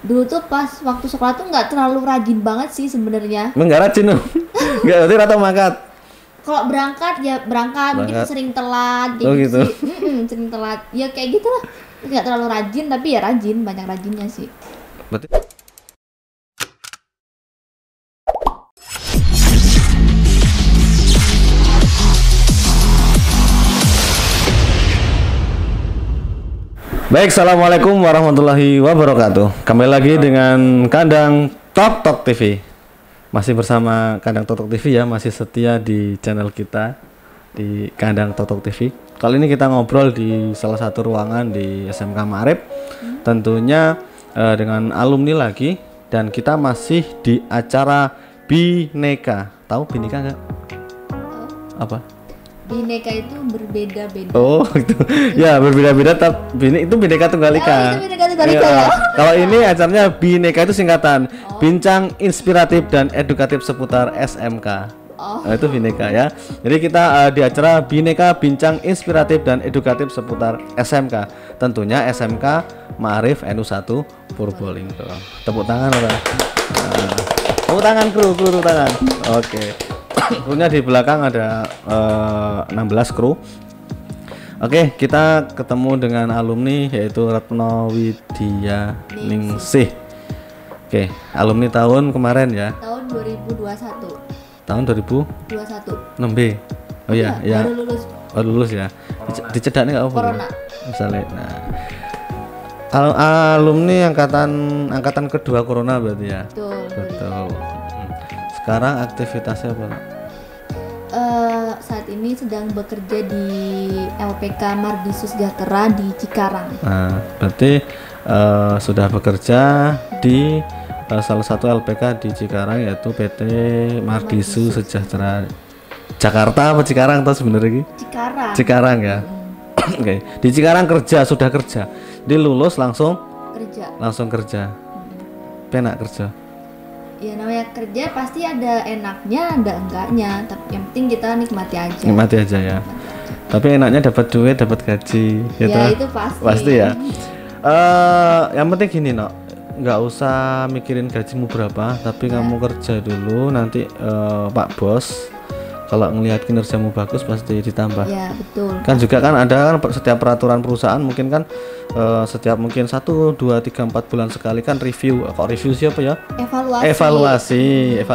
Dulu tuh pas waktu sekolah tuh nggak terlalu rajin banget sih sebenarnya. Enggak rajin loh. Enggak berarti rata mangkat. Kalau berangkat ya berangkat, mungkin Berangkat. sering telat Oh, gitu. sih. Sering telat. Ya kayak gitulah. Nggak terlalu rajin tapi ya rajin, banyak rajinnya sih. Berarti baik, assalamualaikum warahmatullahi wabarakatuh. Kembali lagi dengan Kandang Tok Tok TV. Masih bersama Kandang Tok Tok TV ya, masih setia di channel kita di Kandang Tok Tok TV. Kali ini kita ngobrol di salah satu ruangan di SMK Maarif, tentunya dengan alumni lagi, dan kita masih di acara Bhinneka. Tahu Bhinneka nggak? Apa? Bhinneka itu berbeda-beda. Oh, gitu. Ya, berbeda-beda tapi itu Bhinneka Tunggal Ika. Oh, itu Bhinneka Tunggal Ika Iya. ya. Kalau ini acaranya Bhinneka itu singkatan, bincang inspiratif dan edukatif seputar SMK. Nah, itu Bhinneka ya. Jadi kita di acara Bhinneka bincang inspiratif dan edukatif seputar SMK. Tentunya SMK Maarif NU1 Purbolinggo. Tepuk tangan orang. Nah, tepuk tangan kru tepuk tangan. Oke. Krunya di belakang ada 16 kru. Oke, kita ketemu dengan alumni yaitu Retno Widya Ningsih. Oke, alumni tahun kemarin ya. Tahun 2021. Tahun 21. 6B. Oh iya, ya. Baru lulus Oh, lulus ya. Dicedak nih apa? corona. Misalnya. Nah. Alumni angkatan kedua corona berarti ya. Betul. Betul. Sekarang aktivitasnya apa, Nak? Saat ini sedang bekerja di LPK Mardisu Sejahtera di Cikarang. Nah, berarti sudah bekerja di salah satu LPK di Cikarang yaitu PT Mardisu Sejahtera Jakarta apa Cikarang atau sebenarnya? Cikarang. Cikarang ya. Oke, di Cikarang sudah kerja. Dia lulus langsung Kerja. penak kerja. Ya namanya kerja pasti ada enaknya, ada enggaknya. Tapi yang penting kita nikmati aja. Nikmati aja ya. Tapi enaknya dapat duit, dapat gaji, gitu. Ya itu pasti. Pasti ya. Yang penting gini, Nok, nggak usah mikirin gajimu berapa, tapi kamu kerja dulu. Nanti Pak Bos kalau ngelihat kinerjamu bagus pasti ditambah. Ya betul. Kan juga kan ada kan setiap peraturan perusahaan mungkin kan setiap mungkin 1, 2, 3, 4 bulan sekali kan review. Kok review siapa ya? Evaluasi.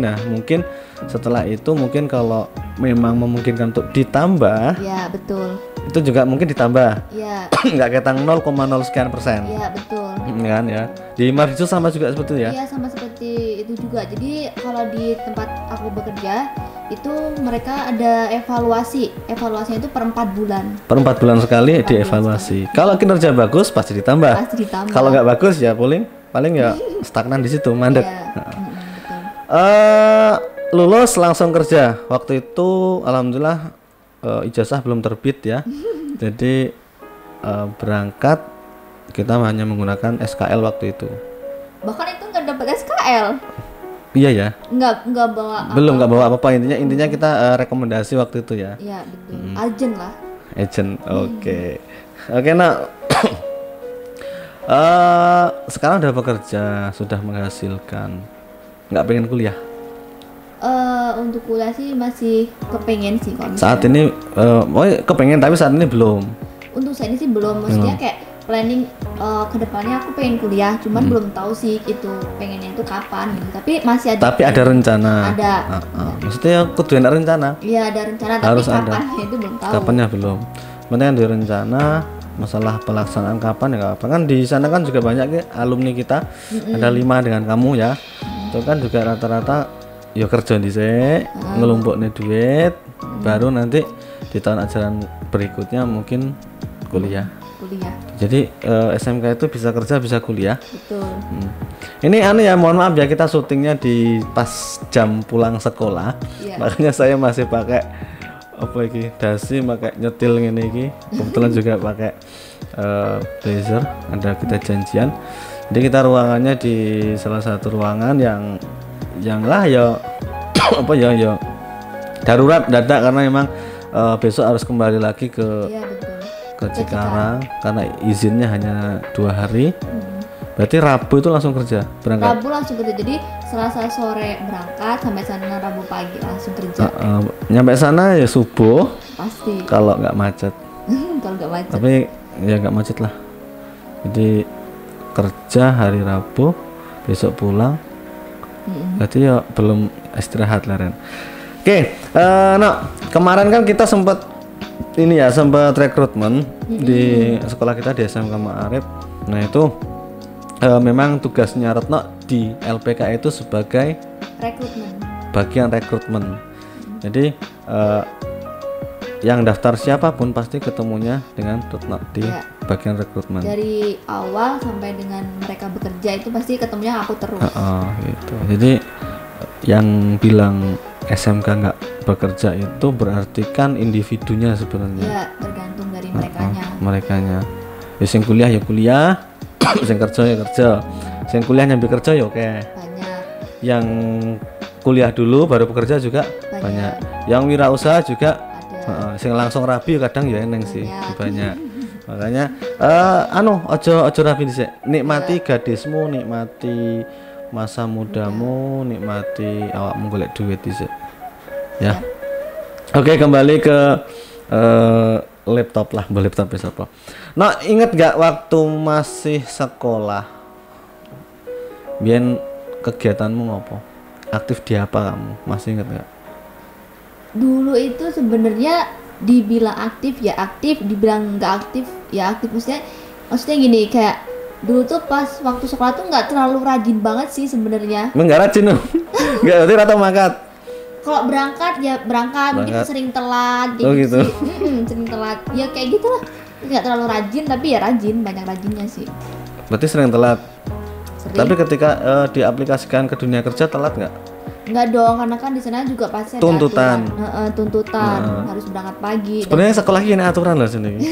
Nah, mungkin setelah itu mungkin kalau memang memungkinkan untuk ditambah, Ya betul. itu juga mungkin ditambah. Ya. Nggak ketang 0,0 sekian persen. Ya betul. Kan ya. Di Mardisu sama juga seperti itu ya. Iya sama seperti itu juga. Jadi kalau di tempat aku bekerja itu mereka ada evaluasi. Evaluasinya itu per 4 bulan. Per 4 bulan sekali dievaluasi. Kalau kinerja bagus pasti ditambah. Pasti ditambah. Kalau nggak bagus ya paling ya stagnan di situ, mandek. Ya. Betul. Lulus langsung kerja. Waktu itu alhamdulillah ijazah belum terbit ya. Jadi berangkat kita hanya menggunakan SKL waktu itu. Bahkan itu nggak dapat SKL. Iya ya. Nggak bawa. Nggak bawa apa-apa, intinya kita rekomendasi waktu itu ya. Iya betul. Agent lah. Agent. Oke. Nak. Sekarang udah bekerja, sudah menghasilkan. Nggak pengen kuliah? Untuk kuliah sih masih kepengen sih kalau Saat ini kepengen tapi saat ini belum. untuk saat ini sih belum, maksudnya kayak planning kedepannya aku pengen kuliah, cuman belum tahu sih itu pengennya itu kapan gitu. Tapi masih ada. Tapi ada rencana. Ada. Maksudnya kudu ada rencana. Iya ada rencana, Harus tapi ada. kapannya itu belum tahu. Kapannya belum. Penting ada rencana. Masalah pelaksanaan kapan ya nggak apa. Kan di sana kan juga banyak ya, alumni kita. Ada 5 dengan kamu ya. Itu kan juga rata-rata ya kerja di ngelumpuknya duit, baru nanti di tahun ajaran berikutnya mungkin kuliah. Jadi SMK itu bisa kerja bisa kuliah. Betul. Ini ya, mohon maaf ya, kita syutingnya di pas jam pulang sekolah. Iya. Makanya saya masih pakai apa iki dasi, pakai nyetil ngene iki. Kebetulan juga pakai blazer, ada kita janjian. Jadi kita ruangannya di salah satu ruangan yang lah ya apa ya darurat dadak karena memang besok harus kembali lagi ke Iya betul. ke Cikarang karena izinnya hanya 2 hari. Berarti Rabu itu langsung kerja berangkat. Rabu langsung kerja, jadi Selasa sore berangkat sampai sana Rabu pagi langsung kerja. Nyampe sana ya subuh. Pasti. Kalau nggak macet. Kalau nggak macet. Tapi ya nggak macet lah. Jadi kerja hari Rabu, besok pulang. Berarti ya belum istirahat lah Ren. Oke, nah kemarin kan kita sempat rekrutmen di sekolah kita di SMK Ma'arif. Nah itu memang tugasnya Retno di LPK itu sebagai bagian rekrutmen. Jadi yang daftar siapapun pasti ketemunya dengan Retno di bagian rekrutmen. Dari awal sampai dengan mereka bekerja itu pasti ketemunya aku terus. Gitu. Jadi yang bilang SMK nggak bekerja itu berarti kan individunya sebenarnya. Ya, tergantung dari merekanya. Merekanya. Ya sing kuliah ya kuliah, sing kerja ya kerja. Sing kuliah nyambi kerja ya oke. Banyak. Yang kuliah dulu baru bekerja juga banyak. Yang wirausaha juga ada. Sing langsung rabi kadang ya eneng sih, banyak. Makanya ojo rabi dhisik. Nikmati gadismu, nikmati masa mudamu, nikmati awakmu golek duit dhisik. Ya. Oke, kembali ke laptop lah, laptop bisa apa. Nah, inget gak waktu masih sekolah? Biyen kegiatanmu apa? Aktif di apa kamu? Masih inget gak? Dulu itu sebenarnya dibilang aktif ya aktif, dibilang nggak aktif ya aktif. Maksudnya gini, kayak dulu tuh pas waktu sekolah tuh nggak terlalu rajin banget sih sebenarnya. Nggak rajin loh. Nggak berarti rata makat. Kalau berangkat ya berangkat, gitu sering telat gitu. Sering telat ya kayak gitulah, nggak terlalu rajin tapi ya rajin, banyak rajinnya sih. Berarti sering telat. Tapi ketika diaplikasikan ke dunia kerja telat nggak? Nggak dong, karena kan di sana juga pasti ada tuntutan. Harus berangkat pagi. Sebenarnya sekolah ini aturan lah sini.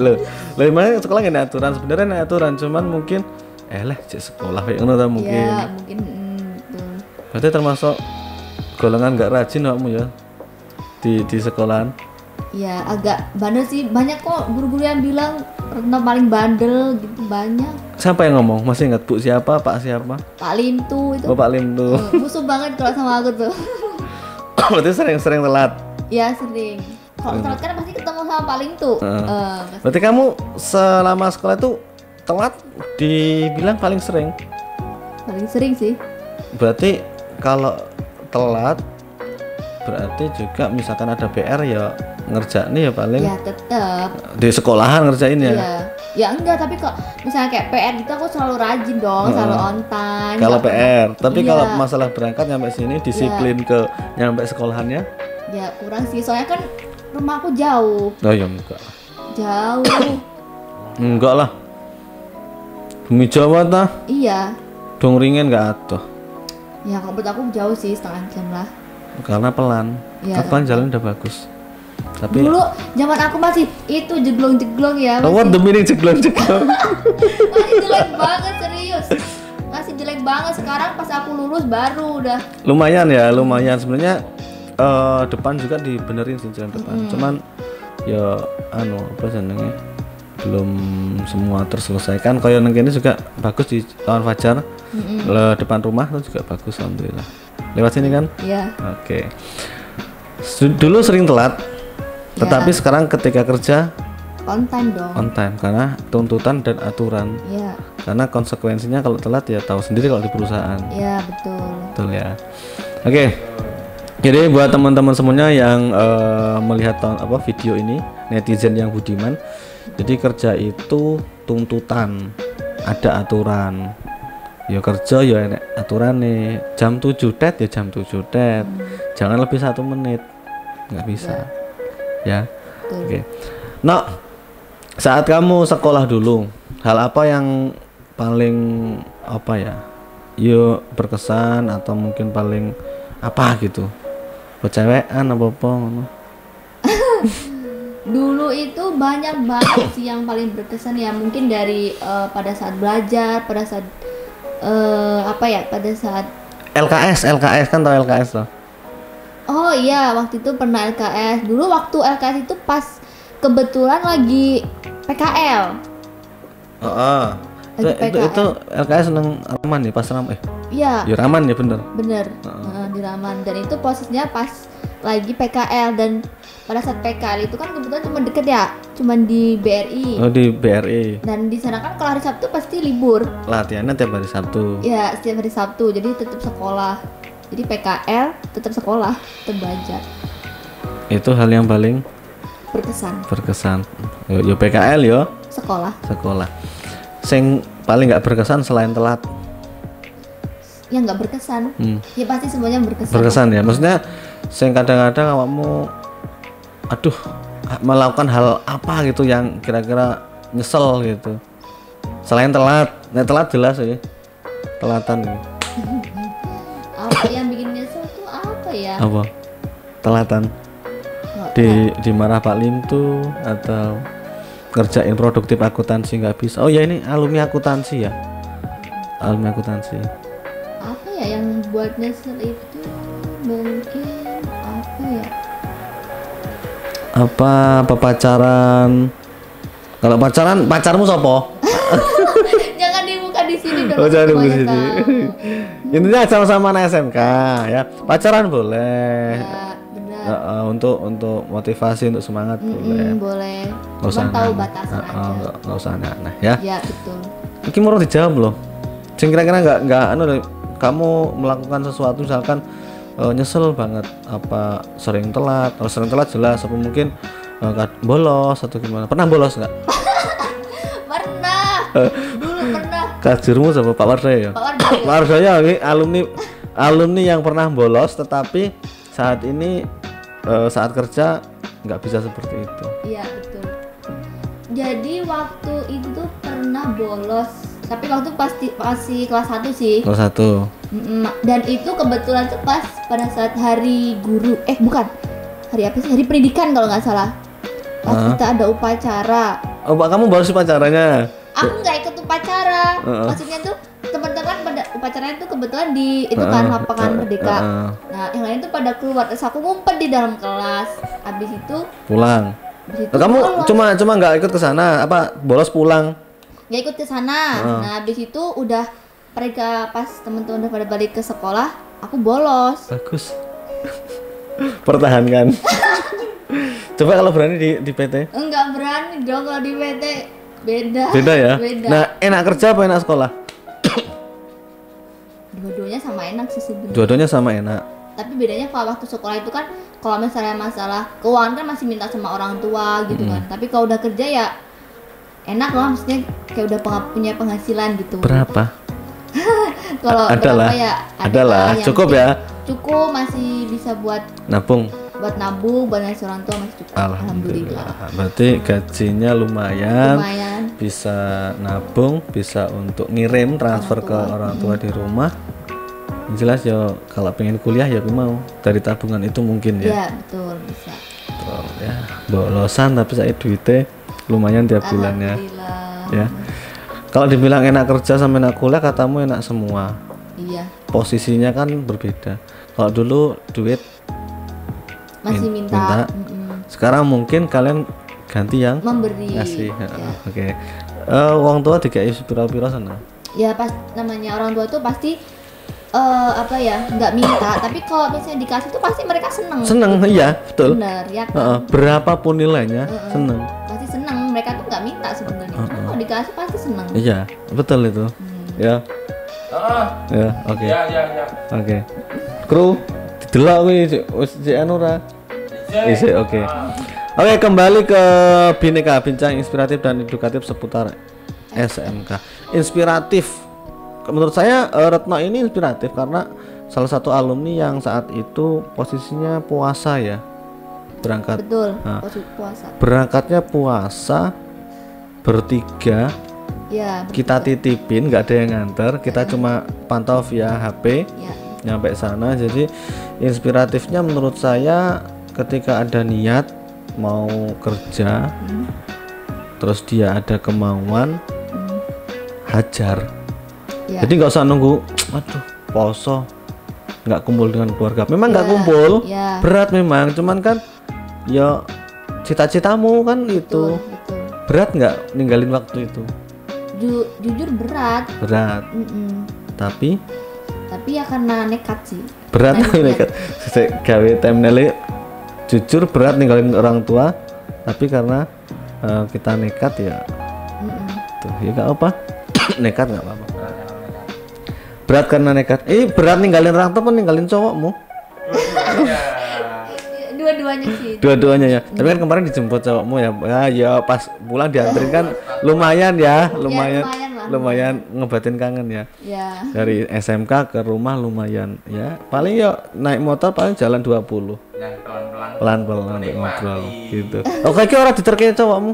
Loh, gimana sekolah ini aturan? Sebenarnya ini aturan, cuman mungkin sekolah kayak ngono mungkin. Ya, mungkin betul. Berarti termasuk golongan nggak rajin kamu ya di sekolahan? Ya agak bandel sih, banyak kok guru-guru yang bilang Retno paling bandel gitu, banyak. Siapa yang ngomong? Masih ingat Bu siapa? Pak siapa? Pak Limtu itu. Pak Limtu. Musuh banget kalau sama aku tuh. Berarti sering telat? Ya sering. Kalau telat kan pasti ketemu sama Pak Limtu. Berarti kamu selama sekolah itu telat dibilang paling sering? Paling sering sih. Berarti kalau telat berarti juga misalkan ada PR ya ngerjain ya paling ya tetap di sekolahan ngerjain ya. Ya enggak, tapi kok misalnya kayak PR gitu aku selalu rajin dong, selalu on time kalau PR. Tapi kalau masalah berangkat nyampe sini disiplin ke nyampe sekolahannya ya kurang sih, soalnya kan rumahku jauh. Oh ya enggak jauh. Enggak lah, Bumi Jawa tah. Iya dong, ringen nggak atuh ya, kalau menurut aku jauh sih, setengah jam lah. Karena pelan ya, kapan jalan udah bagus. Tapi dulu zaman aku masih itu jeglong-jeglong ya. What the meaning jeglong-jeglong? Masih jelek banget, serius. Masih jelek banget. Sekarang pas aku lulus baru udah. Lumayan sebenarnya. Depan juga dibenerin sih, jalan depan. Cuman ya apa jenenge belum semua terselesaikan. Kayak neng ini juga bagus di Taman Fajar. Depan rumah itu juga bagus, alhamdulillah. Lewat sini kan? Iya. Oke. Dulu sering telat, tetapi sekarang ketika kerja on time dong. On time karena tuntutan dan aturan. Iya. Karena konsekuensinya kalau telat ya tahu sendiri kalau di perusahaan. Iya, betul. Betul ya. Oke. Jadi buat teman-teman semuanya yang melihat video ini, netizen yang budiman, jadi kerja itu tuntutan, ada aturan. Ya kerja ya aturan nih, jam 7 tet ya jam 7 tet. Jangan lebih 1 menit, nggak bisa ya. Oke. Nah, saat kamu sekolah dulu, hal apa yang paling yuk berkesan atau mungkin paling apa gitu, kecewean apa Dulu itu banyak banget sih yang paling berkesan ya, mungkin dari pada saat belajar, pada saat pada saat LKS kan, tau LKS loh. Oh iya, waktu itu pernah LKS. Dulu waktu LKS itu pas kebetulan lagi PKL. lagi PKL. Itu LKS seneng Raman ya pas Raman Iya. Ya Raman ya bener. Di Raman, dan itu posisinya pas lagi PKL, dan pada saat PKL itu kan kebetulan cuma deket ya, cuma di BRI. Oh di BRI. Dan di sana kan kalau hari Sabtu pasti libur. Latihannya tiap hari Sabtu. Ya setiap hari Sabtu, jadi tetap sekolah. Jadi PKL tetap sekolah, tetap belajar. Itu hal yang paling Berkesan. Yo PKL yo. Sekolah. Sing paling nggak berkesan selain telat. Yang nggak berkesan. Ya pasti semuanya berkesan. Berkesan ya. Maksudnya sing kadang-kadang awakmu melakukan hal apa gitu yang kira-kira nyesel gitu. Selain telat. Nah, telat jelas ya. Telatan gitu. Apa yang bikin nyesel tuh apa ya? Apa? Telatan. Di marah Pak Lim tuh atau ngerjain produktif akuntansi nggak bisa. Oh ya, ini alumni akuntansi ya. Alumni akuntansi. Apa ya yang buat nyesel itu? Mungkin apa ya? Apa pacaran? Kalau pacarmu sopo? Jangan dibuka di sini dong. Oh, jangan dibuka di sini. Intinya sama-sama anak SMK ya. Pacaran boleh. Ya, benar. Untuk motivasi, untuk semangat boleh. Boleh. Nggak usah Cuma tahu aneh. batasan aja. Nggak usah aneh-aneh ya. Ya, betul. Iki mau dijawab loh. Sing kira-kira nggak kamu melakukan sesuatu misalkan nyesel banget apa sering telat. Kalau sering telat jelas, apa mungkin bolos atau gimana? Pernah bolos nggak? Pernah. Dulu pernah. Kajurmu sama Pak Wardaya ya? Pak Wardaya ini alumni yang pernah bolos tetapi saat ini saat kerja nggak bisa seperti itu. Iya, betul. Jadi waktu itu pernah bolos, tapi waktu pasti kelas 1 sih. Kelas 1. Dan itu kebetulan tuh pas pada saat hari guru. Bukan. Hari apa sih? Hari pendidikan kalau nggak salah. Pas kita ada upacara. Oh, Pak, kamu bolos upacaranya? Aku nggak ikut upacara. Maksudnya tuh teman-teman pada upacaranya tuh kebetulan di itu kan lapangan Merdeka. Nah, yang lain tuh pada keluar, terus aku ngumpet di dalam kelas. Habis itu pulang. Itu kamu bolos. cuma nggak ikut ke sana, apa bolos pulang? Nggak ikut ke sana. Nah, habis itu udah mereka pas teman-teman udah pada balik ke sekolah, aku bolos. Bagus. Pertahankan. Coba kalau berani di PT? Enggak berani dong kalau di PT. Beda ya? Beda. Nah, enak kerja apa enak sekolah? Dua-duanya sama enak sih sebenarnya. Dua-duanya sama enak. Tapi bedanya kalau waktu sekolah itu kan kalau misalnya masalah keuangan kan masih minta sama orang tua gitu kan. Tapi kalau udah kerja ya enak lah, maksudnya kayak udah punya penghasilan gitu. Berapa? Kalau adalah yang cukup ya. Cukup, masih bisa buat nabung, buat ngasih orang tua masih cukup. Alhamdulillah. Berarti gajinya lumayan. Bisa nabung, bisa untuk ngirim transfer ke orang tua di rumah. Jelas ya, kalau pengen kuliah ya aku mau dari tabungan itu mungkin ya. Iya, betul, bisa. Betul ya. Bolosan tapi saya duitnya lumayan tiap bulannya. Ya. Kalau dibilang enak kerja sama enak kuliah, katamu enak semua. Iya. Posisinya kan berbeda. Kalau dulu duit masih minta. Sekarang mungkin kalian ganti yang memberi. Ngasih. Ya. Oke. Orang tua dikai pira-pira sana. Ya pas namanya orang tua tuh pasti nggak minta, tapi kalau misalnya dikasih tuh pasti mereka seneng. Gitu. Iya, betul. Bener, ya kan? Berapapun nilainya, seneng. Pasti seneng, mereka tuh nggak minta sebenarnya. Kalau dikasih pasti seneng. Iya, betul itu. Ya. Ya, oke. Ya. Oke. Kru, didelok kuwi wis anu ora? Isi, oke. Oke, kembali ke Bhinneka, bincang inspiratif dan edukatif seputar SMK. Inspiratif. Menurut saya Retno ini inspiratif karena salah satu alumni yang saat itu posisinya puasa ya, berangkat. Betul. Puasa. Berangkatnya puasa bertiga. Ya. Betul. Kita titipin, nggak ada yang nganter. Kita cuma pantau via HP. Ya. Nyampe sana. Jadi inspiratifnya menurut saya ketika ada niat mau kerja, terus dia ada kemauan, hajar. Ya. Jadi nggak usah nunggu, aduh poso, nggak kumpul dengan keluarga. Memang nggak kumpul, berat memang. Cuman kan, ya cita-citamu kan itu. Betul. Berat nggak ninggalin waktu itu? jujur berat. Berat. Tapi ya karena nekat sih. Berat nekat. Gawe thumbnail jujur berat ninggalin orang tua, tapi karena kita nekat ya. Tuh, ya nggak apa. Nekat nggak apa-apa. Berat karena nekat. Berat ninggalin orang tua apa ninggalin cowokmu? Dua-duanya sih. Dua-duanya ya. Tapi kan kemarin dijemput cowokmu ya. Ya pas pulang dianterin kan lumayan ya, lumayan ngebatin kangen ya. Ya. Dari SMK ke rumah lumayan ya. Paling ya naik motor paling jalan 20. Yang Pelan-pelan ngobrol gitu. Oke, ki ora diterke cowokmu.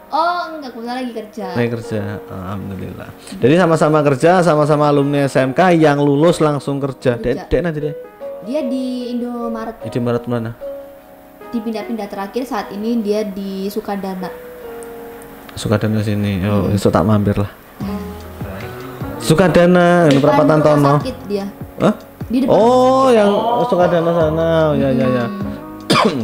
Oh, enggak, kebetulan lagi kerja. Lagi kerja. Alhamdulillah. Jadi sama-sama kerja, sama-sama alumni SMK yang lulus langsung kerja. Dek nanti deh. Dia di Indomaret. Di Maret mana? Dipindah-pindah terakhir saat ini dia di Sukadana. Sukadana sini. Oh, besok tak mampir lah. Sukadana, ini perapatan Tono. Sakit dia. Hah? Di depan. Oh, yang Sukadana sana. Oh, ya.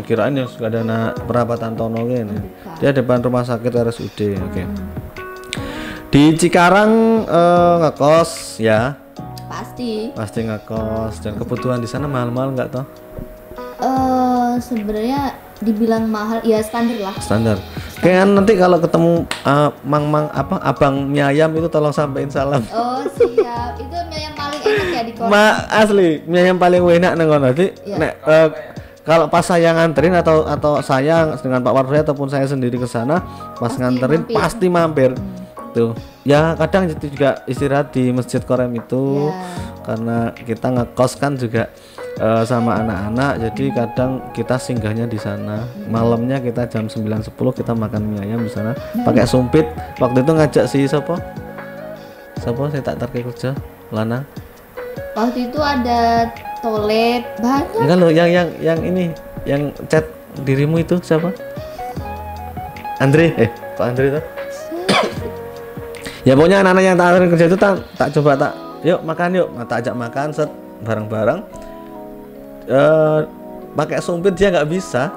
Kirain yang Sukadana perapatan Tono ini. Dia depan rumah sakit RSUD. Oke. Di Cikarang ngekos ya. Pasti ngekos. Dan kebutuhan di sana mahal-mahal nggak toh? Sebenarnya dibilang mahal ya standar. Kayak nanti kalau ketemu abang mie ayam itu tolong sampein salam. Oh siap, itu mie ayam paling enak ya di kota. Asli mie ayam paling enak neng nanti. Nek kalau pas saya nganterin atau saya dengan Pak Wardoyo ataupun saya sendiri ke sana pas nganterin pasti mampir. Tuh ya kadang juga istirahat di Masjid Korem itu karena kita ngekos kan juga sama anak-anak, jadi kadang kita singgahnya di sana. Malamnya kita jam 9.10 kita makan mie ayam di sana pakai sumpit. Waktu itu ngajak si siapa saya tak terke kerja Lana. Waktu itu ada Tolep banyak. Enggak loh, yang ini yang chat dirimu itu siapa? Andre, Pak Andre itu. Ya pokoknya anak-anak yang tak kerja itu tak coba yuk makan yuk, tak ajak makan set bareng-bareng. Pakai sumpit dia nggak bisa.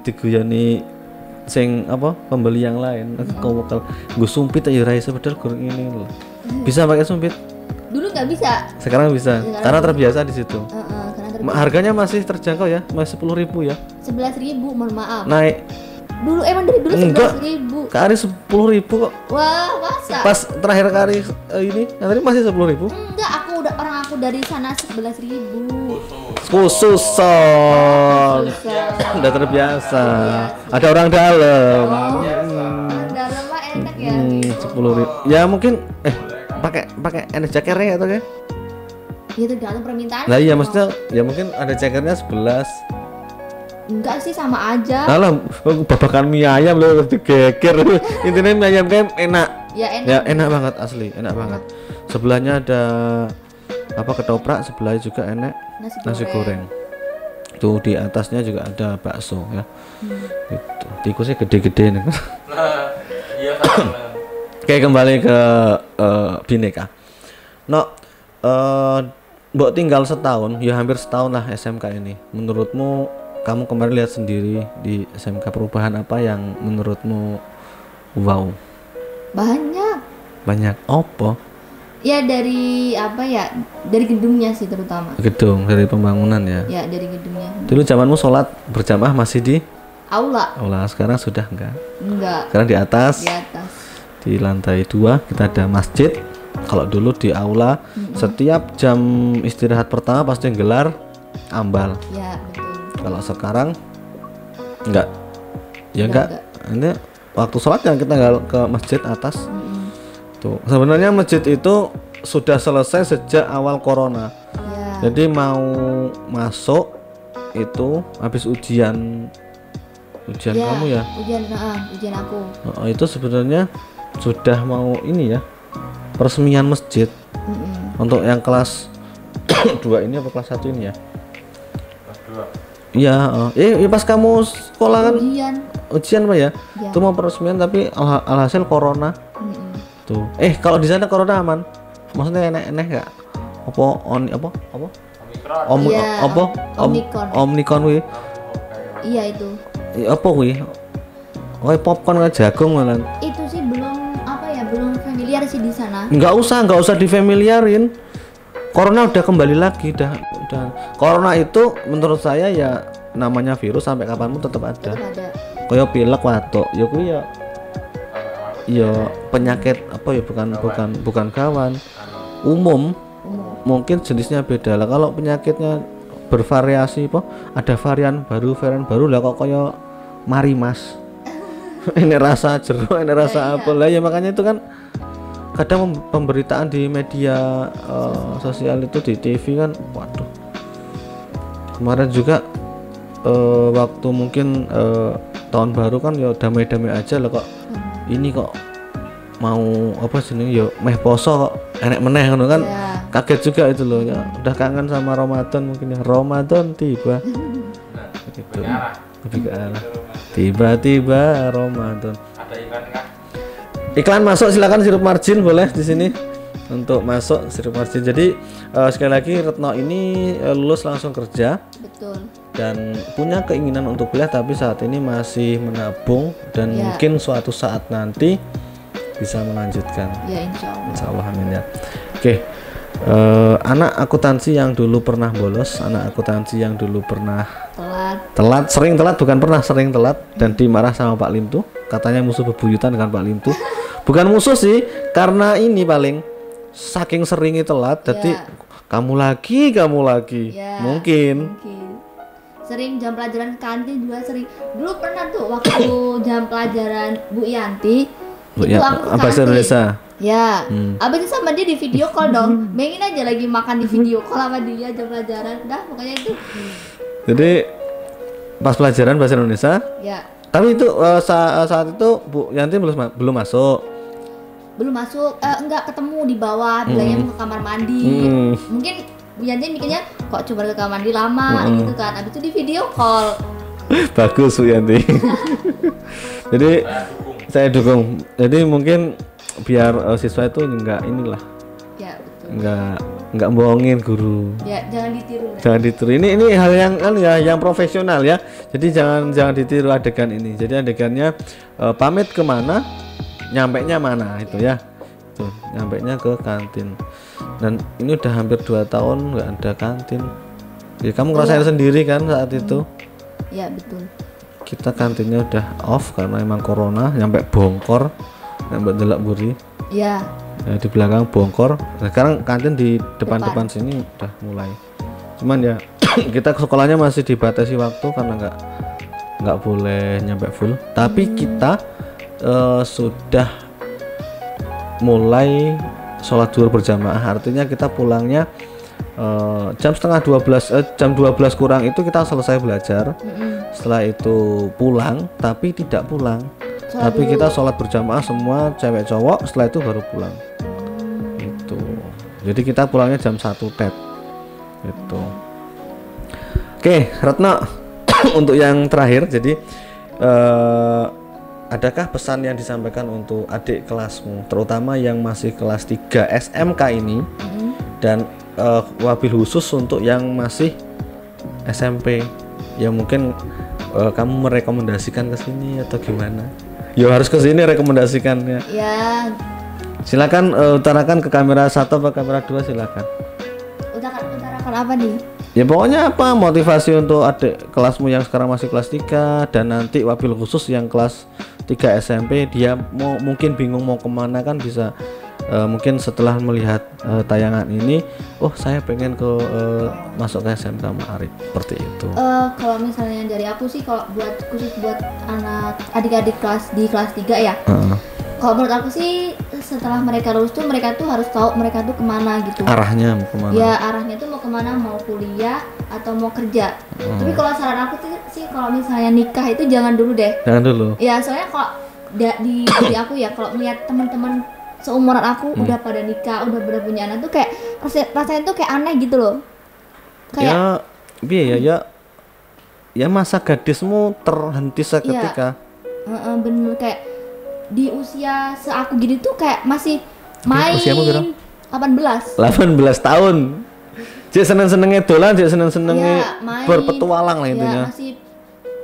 diguyoni sing apa pembeli yang lain. Kau bakal gue sumpit aja Raisa padahal kurang ini loh. Bisa pakai sumpit? Dulu nggak bisa. Sekarang bisa. Karena terbiasa di situ. Harganya masih terjangkau ya, masih 10.000 ya. 11.000, mohon maaf. Naik. Dulu dari dulu 11.000. Kari 10.000 kok. Wah, masa? Pas terakhir kali ini, yang tadi masih 10.000. Enggak, aku dari sana 11.000. Khusus son. Udah terbiasa. Ada orang dalam. Dalam mah enak ya. 10.000. Ya mungkin pakai enes cekernya atau kayak? Ya tergantung permintaan. Lah iya maksudnya ya mungkin ada cekernya 11. Enggak sih, sama aja. Alah, babakan mie ayam loh digeger. Intinya mie ayam kayak enak. Ya enak banget asli, enak banget. Sebelahnya ada ketoprak, sebelahnya juga enak nasi goreng. Tuh di atasnya juga ada bakso ya. Gitu. Tikusnya gede-gede nih. Iya. Oke, kembali ke Bhinneka. Mbok tinggal setahun, ya hampir setahun lah SMK ini. Menurutmu kamu kemarin lihat sendiri di SMK perubahan apa yang menurutmu wow? Banyak. Apa? Ya dari dari gedungnya sih terutama. Gedung, dari pembangunan ya? Ya dari gedungnya. Dulu zamanmu sholat berjamaah masih di? Aula. Sekarang sudah enggak? Enggak. Sekarang di atas? Di atas. Di lantai 2 kita ada masjid. Kalau dulu di aula, setiap jam istirahat pertama pasti gelar ambal. Ya betul. Kalau sekarang enggak. Ya enggak. Ini waktu sholat yang kita ke masjid atas. Tuh, sebenarnya masjid itu sudah selesai sejak awal corona. Ya. Jadi mau masuk itu habis ujian ya, kamu ya? Ujian aku. Itu sebenarnya sudah mau ini ya, peresmian masjid. Untuk yang kelas 2 ini apa kelas 1 ini ya? Iya, pas kamu sekolah kan ujian apa ya? Itu mau peresmian tapi alhasil corona. Tuh. Kalau di sana corona aman? Maksudnya enak-enak enggak? Omikron wi. Iya itu. Apa wi? Kayak popcorn kayak jagung malah. Itu sih belum apa ya, belum familiar sih di sana. Nggak usah difamiliarin. Corona udah kembali lagi, udah. Corona itu menurut saya ya namanya virus sampai kapanpun tetap ada. Tetap ada. Kayak pilek watuk, ya kuwi ya penyakit apa ya, bukan kawan. Umum. Mungkin jenisnya beda lah. Kalau penyakitnya bervariasi ada varian baru lah, kok kayak marimas. Ini rasa jeruk, ini rasa apa lah ya, makanya itu kan kadang pemberitaan di media sosial itu di TV kan, waduh. Kemarin juga waktu mungkin tahun baru kan ya damai-damai aja lah, kok ini kok mau apa sih nih, ya meh poso kok enek meneh ngono kan. Kaget juga itu loh ya, udah kangen sama Ramadan mungkin ya, Ramadan tiba gitu, lebih ke arah tiba-tiba Ramadan. Ada iklan kah? Iklan masuk, silakan sirup margin boleh di sini untuk masuk sirup margin. Jadi sekali lagi Retno ini lulus langsung kerja. Betul. Dan punya keinginan untuk kuliah, tapi saat ini masih menabung dan mungkin suatu saat nanti bisa melanjutkan. Ya, insya Allah amin ya. Oke. Anak akuntansi yang dulu pernah bolos, anak akuntansi yang dulu pernah sering telat, bukan pernah, sering telat dan dimarah sama Pak Lim tuh, katanya musuh bebuyutan dengan Pak Lim tuh. Bukan musuh sih, karena ini paling saking seringnya telat, jadi kamu lagi mungkin sering jam pelajaran kantin juga sering. Dulu pernah tuh waktu jam pelajaran Bu Yanti itu aku bahasa Indonesia. Ya, abis itu sama dia di video call dong. Bayangin aja lagi makan di video call sama dia jam pelajaran. Dah, pokoknya itu. Jadi pas pelajaran bahasa Indonesia. Ya. Tapi itu saat itu Bu Yanti belum masuk. Belum masuk, enggak ketemu di bawah, bilangnya mau ke kamar mandi. Mungkin Bu Yanti mikirnya kok coba ke kamar mandi lama gitu kan. Abis itu di video call. Bagus Bu Yanti. Jadi saya dukung. Jadi mungkin biar siswa itu enggak inilah. Ya, betul. Enggak bohongin guru. Ya, jangan ditiru. Jangan ditiru. Ini hal yang yang profesional ya. Jadi jangan ditiru adegan ini. Jadi adegannya pamit kemana, nyampainya mana itu ya. Tuh, nyampainya ke kantin. Dan ini udah hampir 2 tahun nggak ada kantin. Ya, kamu ngerasain sendiri kan saat itu? Ya, betul. Kita kantinnya udah off karena emang corona, nyampe bongkor, nyampe delak buri. Iya. Ya, di belakang bongkor. Sekarang kantin di depan sini udah mulai. Cuman ya kita ke sekolahnya masih dibatasi waktu karena nggak boleh nyampe full. Tapi kita sudah mulai sholat zuhur berjamaah. Artinya kita pulangnya jam 12 kurang itu kita selesai belajar. Setelah itu pulang, tapi tidak pulang. Tapi kita sholat berjamaah semua cewek cowok, setelah itu baru pulang. Itu. Jadi kita pulangnya jam 1 tet. Itu. Oke, Retno untuk yang terakhir, jadi adakah pesan yang disampaikan untuk adik kelasmu, terutama yang masih kelas 3 SMK ini, dan wabil khusus untuk yang masih SMP, ya mungkin kamu merekomendasikan ke sini atau gimana? Ya harus ke sini rekomendasikannya. Ya. Silakan utarakan ke kamera 1 atau kamera 2, silakan. Utarakan apa nih? Ya pokoknya apa motivasi untuk adik kelasmu yang sekarang masih kelas 3 dan nanti wabil khusus yang kelas 3 SMP, dia mungkin bingung mau kemana kan, bisa mungkin setelah melihat tayangan ini, oh saya pengen masuk ke SMK Ma'arif, seperti itu. Kalau misalnya dari aku sih, kalau khusus buat anak adik-adik di kelas 3 ya, kalau menurut aku sih setelah mereka lulus tuh mereka tuh harus tahu mereka tuh kemana gitu. Arahnya mau kemana? Ya arahnya tuh mau kemana, mau kuliah atau mau kerja. Tapi kalau saran aku tuh sih, kalau misalnya nikah itu jangan dulu deh. Jangan dulu. Ya soalnya kalau di aku ya, kalau melihat teman-teman seumuran aku udah pada nikah, udah pada punya anak tuh kayak rasanya tuh kayak aneh gitu loh. Kayak ya masa gadismu terhenti seketika. Iya, bener, kayak di usia seaku gini tuh kayak masih main. Usiamu berapa? 18 tahun. Dia seneng-senengnya dolan, dia seneng-senengnya berpetualang lah intinya. Ya, masih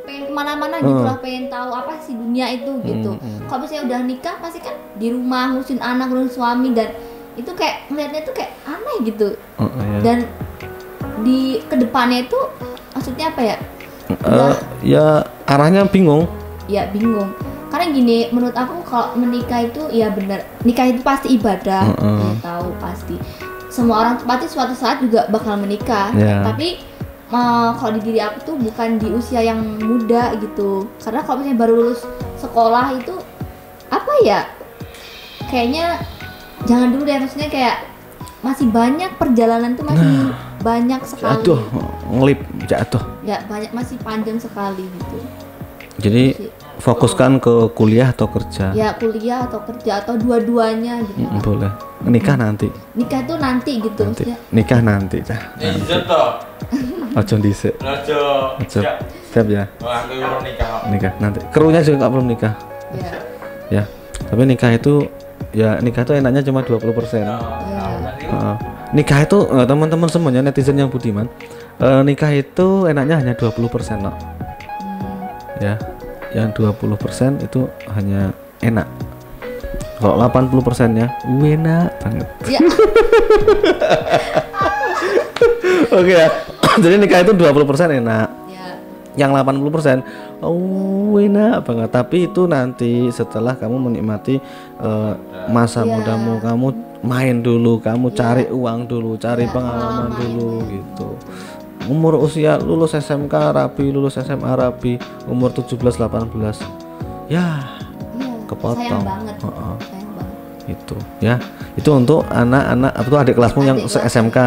pengen kemana-mana gitu lah, pengen tahu apa sih dunia itu gitu. Kalau misalnya udah nikah pasti kan di rumah ngurusin anak, ngurusin suami, dan itu kayak ngeliatnya tuh kayak aneh gitu. Iya. Dan di kedepannya itu maksudnya apa ya? Ya arahnya bingung. Ya bingung. Karena gini, menurut aku kalau menikah itu ya bener, nikah itu pasti ibadah, ya tahu pasti. Semua orang pasti suatu saat juga bakal menikah. Tapi kalau di diri aku tuh bukan di usia yang muda gitu. Karena kalau misalnya baru lulus sekolah itu apa ya? Kayaknya jangan dulu deh, maksudnya kayak masih banyak perjalanan tuh, masih banyak sekali. Jatuh, ngelip, jatuh. Ya banyak, masih panjang sekali gitu. Jadi fokuskan ke kuliah atau kerja. Ya kuliah atau kerja atau dua-duanya gitu. Boleh. Nikah nanti. Nikah tuh nanti gitu Nanti. maksudnya. Nikah nanti cah. Ojo dhisik. Ojo. Siap ya. Aku belum nikah. Nikah nanti. Krunya juga belum nikah. Ya. Ya. Tapi nikah itu ya nikah itu enaknya cuma 20%. Nikah itu teman-teman semuanya netizen yang budiman, nikah itu enaknya hanya 20% loh. Ya. Yang 20% itu hanya enak. Kalau 80%-nya enak banget. Ya. Oke ya. Jadi nikah itu 20% enak. Ya. Yang 80% enak banget. Tapi itu nanti setelah kamu menikmati masa mudamu, kamu main dulu, kamu cari uang dulu, cari pengalaman dulu gitu. Umur usia lulus SMK rapi, lulus SMA rapi, umur 17-18 ya kepotong. Sayang banget. Sayang banget. Itu ya, itu untuk anak-anak atau adik kelasmu yang SMK.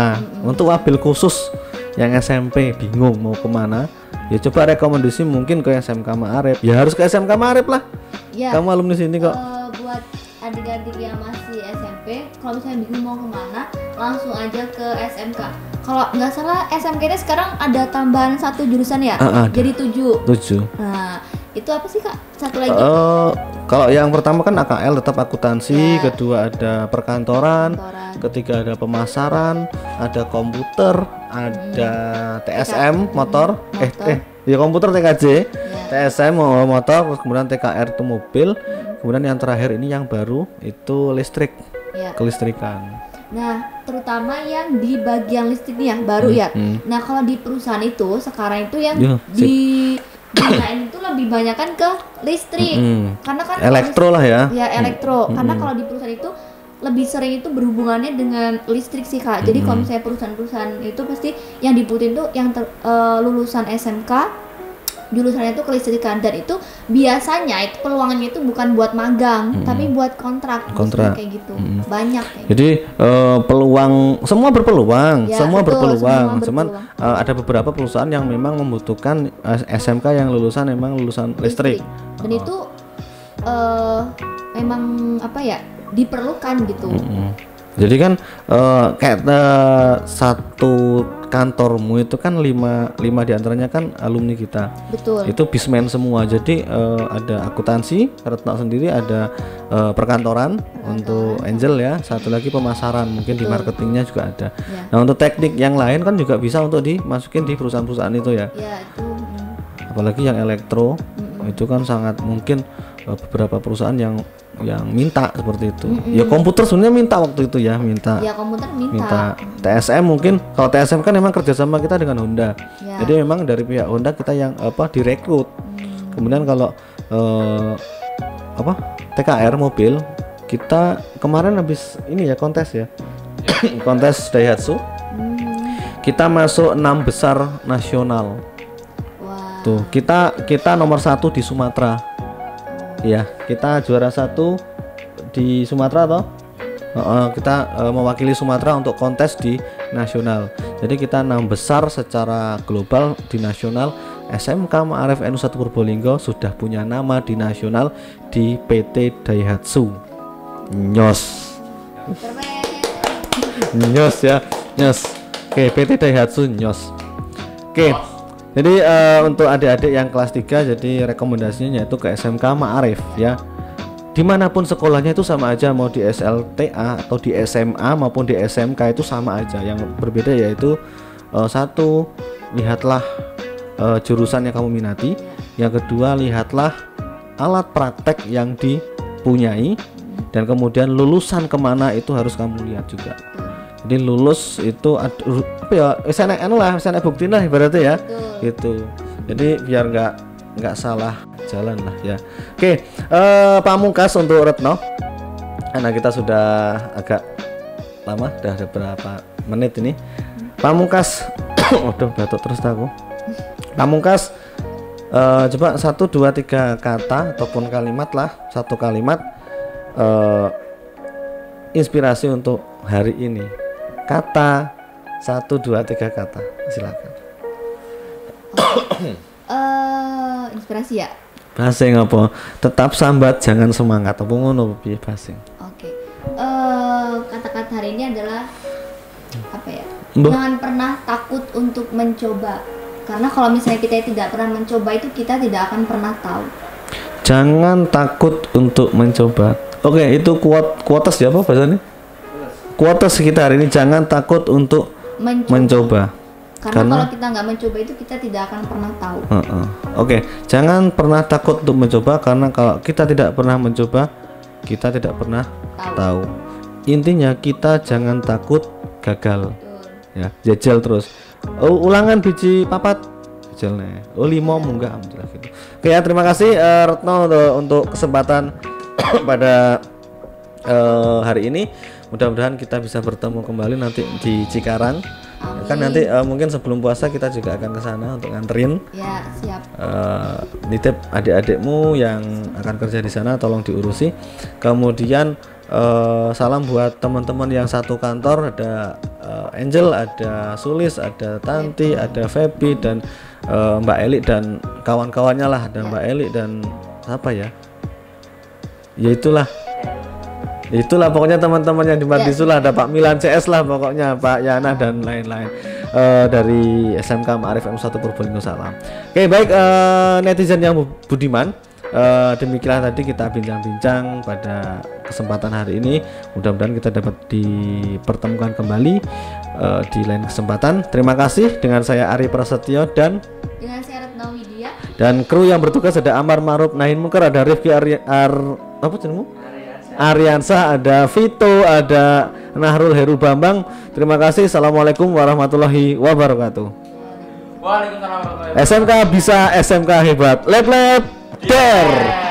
Untuk wabil khusus yang SMP bingung mau kemana, ya coba rekomendasi mungkin ke SMK Ma'arif. Ya harus ke SMK Ma'arif lah ya, kamu alumni sini kok. Buat adik-adik yang masih SMP, kalau misalnya bingung mau kemana, langsung aja ke SMK. Kalau nggak salah SMK ini sekarang ada tambahan 1 jurusan ya, jadi 7. Nah itu apa sih Kak? Satu lagi? Kalau yang pertama kan AKL tetap akuntansi, kedua ada perkantoran, ketiga ada pemasaran, ada komputer, ada TSM motor, ya komputer TKJ, TSM motor, terus kemudian TKR itu mobil, kemudian yang terakhir ini yang baru itu listrik, kelistrikan. Nah, terutama yang di bagian listrik nih ya, baru ya. Nah, kalau di perusahaan itu sekarang itu yang digunain itu lebih banyak kan ke listrik. Karena kan elektro lah ya. Ya, elektro. Karena kalau di perusahaan itu lebih sering itu berhubungannya dengan listrik sih Kak. Jadi kalau misalnya perusahaan-perusahaan itu pasti yang dibutuhin tuh yang lulusan SMK, jurusannya itu kelistrikan, dan itu biasanya itu peluangnya itu bukan buat magang, tapi buat kontrak kayak gitu. Banyak kayak jadi peluang semua berpeluang, ya, semua betul, berpeluang. semua Cuman ada beberapa perusahaan yang memang membutuhkan SMK yang lulusan listrik. Dan itu memang apa ya, diperlukan gitu. Jadi kan kayak satu kantormu itu kan lima diantaranya kan alumni kita. Betul. Itu bismen semua. Jadi ada akuntansi, Retno sendiri, ada perkantoran untuk Angel ya. Satu lagi pemasaran, mungkin di marketingnya juga ada. Ya. Nah untuk teknik yang lain kan juga bisa untuk dimasukin di perusahaan-perusahaan itu ya. Ya itu. Apalagi yang elektro itu kan sangat mungkin beberapa perusahaan yang minta seperti itu. Ya komputer sebenarnya minta waktu itu ya, minta. Ya komputer minta. TSM mungkin, kalau TSM kan memang kerjasama kita dengan Honda. Ya. Jadi memang dari pihak Honda kita yang direkrut. Kemudian kalau TKR mobil, kita kemarin habis ini ya kontes ya. Kontes Daihatsu. Kita masuk 6 besar nasional. Wow. Tuh, kita nomor 1 di Sumatera. Ya, kita juara 1 di Sumatera toh. Kita mewakili Sumatera untuk kontes di nasional. Jadi kita 6 besar secara global di nasional. SMK Ma'arif NU1 Purbolinggo sudah punya nama di nasional di PT Daihatsu. Nyos. Nyos ya, nyos. Oke, PT Daihatsu nyos. Oke. Jadi untuk adik-adik yang kelas 3, jadi rekomendasinya yaitu ke SMK Ma'arif ya. Dimanapun sekolahnya itu sama aja, mau di SLTA atau di SMA maupun di SMK itu sama aja. Yang berbeda yaitu satu, lihatlah jurusan yang kamu minati. Yang kedua, lihatlah alat praktek yang dipunyai, dan kemudian lulusan kemana itu harus kamu lihat juga. Jadi lulus itu apa ya, sana lah, sana bukti lah ibaratnya ya. Gitu. Jadi biar nggak salah jalan lah ya. Oke, pamungkas untuk Retno. Karena kita sudah agak lama, udah ada berapa menit ini. Pamungkas, udah batuk terus aku. Pamungkas, coba 1, 2, 3 kata ataupun kalimat lah, satu kalimat inspirasi untuk hari ini. Kata 1, 2, 3 kata, silakan. Inspirasi ya. Basing apa? Tetap sambat, jangan semangat. Apa ngono piye basing? Oke. Kata-kata hari ini adalah apa ya? Mbah. Jangan pernah takut untuk mencoba. Karena kalau misalnya kita tidak pernah mencoba itu kita tidak akan pernah tahu. Jangan takut untuk mencoba. Oke, itu quotes ya apa bahasanya? Quotes kita hari ini, jangan takut untuk mencoba. Karena kalau kita nggak mencoba itu kita tidak akan pernah tahu. Oke, jangan pernah takut untuk mencoba, karena kalau kita tidak pernah mencoba, kita tidak pernah tahu. Intinya kita jangan takut gagal. Betul. Ya, jajal terus. Ulangan biji papat jajal nih. 5 munggah alhamdulillah gitu. Oke ya, terima kasih Retno untuk kesempatan pada hari ini. Mudah-mudahan kita bisa bertemu kembali nanti di Cikarang. Amin. Kan nanti mungkin sebelum puasa kita juga akan ke sana untuk nganterin. Ya, siap. Nitip adik-adikmu yang akan kerja di sana, tolong diurusi. Kemudian salam buat teman-teman yang satu kantor, ada Angel, ada Sulis, ada Tanti, ada Feby, dan Mbak Eli dan kawan-kawannya lah. Ada Mbak Eli dan apa ya? Ya itulah pokoknya teman-teman yang di Mardisul lah, ada Pak Milan CS lah pokoknya, Pak Yana dan lain-lain dari SMK Ma'arif M1 Purbalingga. Salam. Oke, baik netizen yang budiman, demikianlah tadi kita bincang-bincang pada kesempatan hari ini. Mudah-mudahan kita dapat dipertemukan kembali di lain kesempatan. Terima kasih. Dengan saya Ari Prasetyo dan Dengan saya Retno Widya. Dan kru yang bertugas ada Amar Maruf Nahin Munkar, ada Rifki apa jenengmu? Aryansa, ada Vito, ada Nahrul Heru Bambang. Terima kasih. Assalamualaikum warahmatullahi wabarakatuh. Waalaikumsalam warahmatullahi wabarakatuh. SMK bisa, SMK hebat. Lab der.